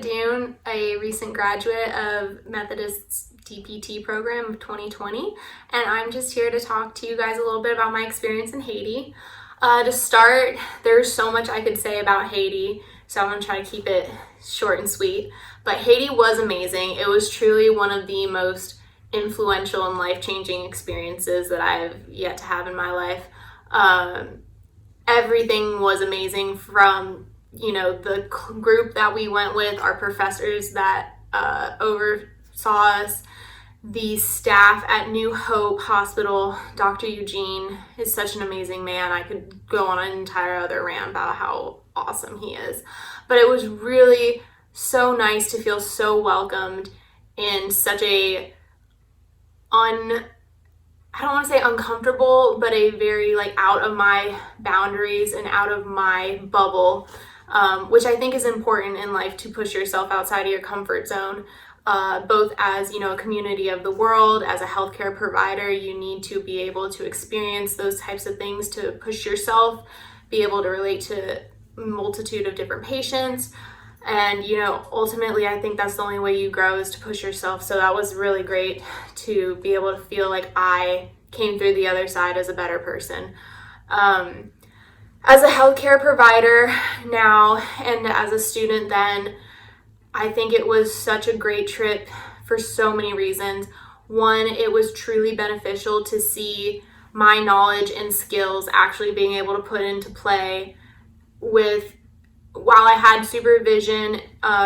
Fedun, a recent graduate of Methodist's DPT program of 2020, and I'm just here to talk to you guys a little bit about my experience in Haiti. To start, there's so much I could say about Haiti, so I'm going to try to keep it short and sweet. But Haiti was amazing. It was truly one of the most influential and life-changing experiences that I've yet to have in my life. Everything was amazing, from the group that we went with, our professors that oversaw us, the staff at New Hope Hospital. Dr. Eugene is such an amazing man. I could go on an entire other rant about how awesome he is. But it was really so nice to feel so welcomed in such a I don't want to say uncomfortable, but a very out of my boundaries and out of my bubble, which I think is important in life, to push yourself outside of your comfort zone. Both as, a community of the world, as a healthcare provider, you need to be able to experience those types of things to push yourself, be able to relate to a multitude of different patients. And, ultimately, I think that's the only way you grow, is to push yourself. So that was really great to be able to feel like I came through the other side as a better person. As a healthcare provider now, and as a student then, I think it was such a great trip for so many reasons. One, it was truly beneficial to see my knowledge and skills actually being able to put into play while I had supervision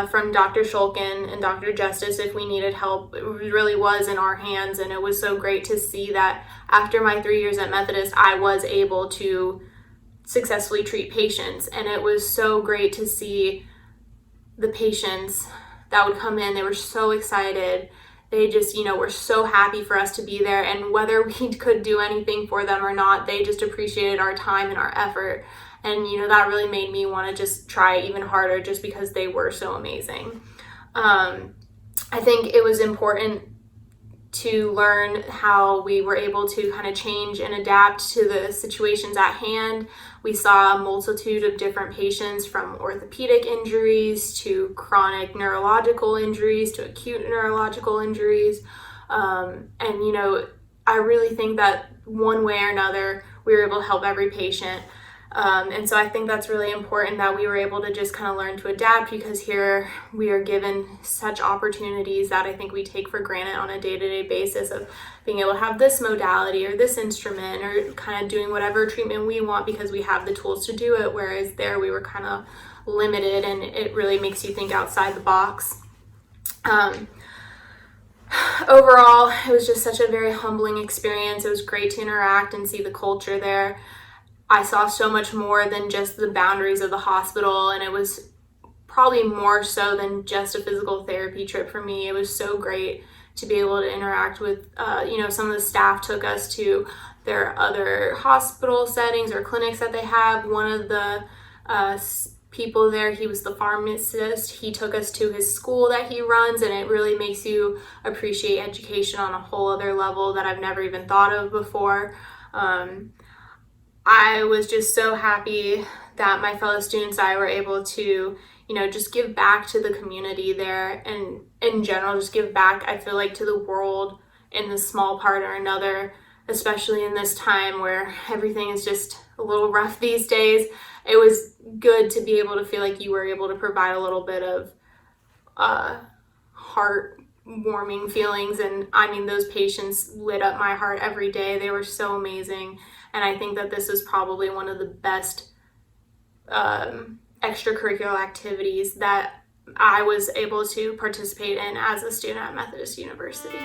from Dr. Shulkin and Dr. Justice if we needed help. It really was in our hands, and it was so great to see that after my 3 years at Methodist, I was able to successfully treat patients. And it was so great to see the patients that would come in. They were so excited. They just, were so happy for us to be there. And whether we could do anything for them or not, they just appreciated our time and our effort. And, that really made me want to just try even harder, just because they were so amazing. I think it was important to learn how we were able to kind of change and adapt to the situations at hand. We saw a multitude of different patients, from orthopedic injuries to chronic neurological injuries to acute neurological injuries. I really think that one way or another, we were able to help every patient. And so I think that's really important, that we were able to just kind of learn to adapt, because here we are given such opportunities that I think we take for granted on a day-to-day basis, of being able to have this modality or this instrument, or kind of doing whatever treatment we want because we have the tools to do it. Whereas there we were kind of limited, and it really makes you think outside the box. Overall, it was just such a very humbling experience. It was great to interact and see the culture there. I saw so much more than just the boundaries of the hospital, and it was probably more so than just a physical therapy trip for me. It was so great to be able to interact with, some of the staff took us to their other hospital settings or clinics that they have. One of the people there, he was the pharmacist. He took us to his school that he runs, and it really makes you appreciate education on a whole other level that I've never even thought of before. I was just so happy that my fellow students and I were able to, just give back to the community there, and in general, just give back, I feel like, to the world in this small part or another, especially in this time where everything is just a little rough these days. It was good to be able to feel like you were able to provide a little bit of heartwarming feelings. And I mean, those patients lit up my heart every day. They were so amazing. And I think that this is probably one of the best extracurricular activities that I was able to participate in as a student at Methodist University.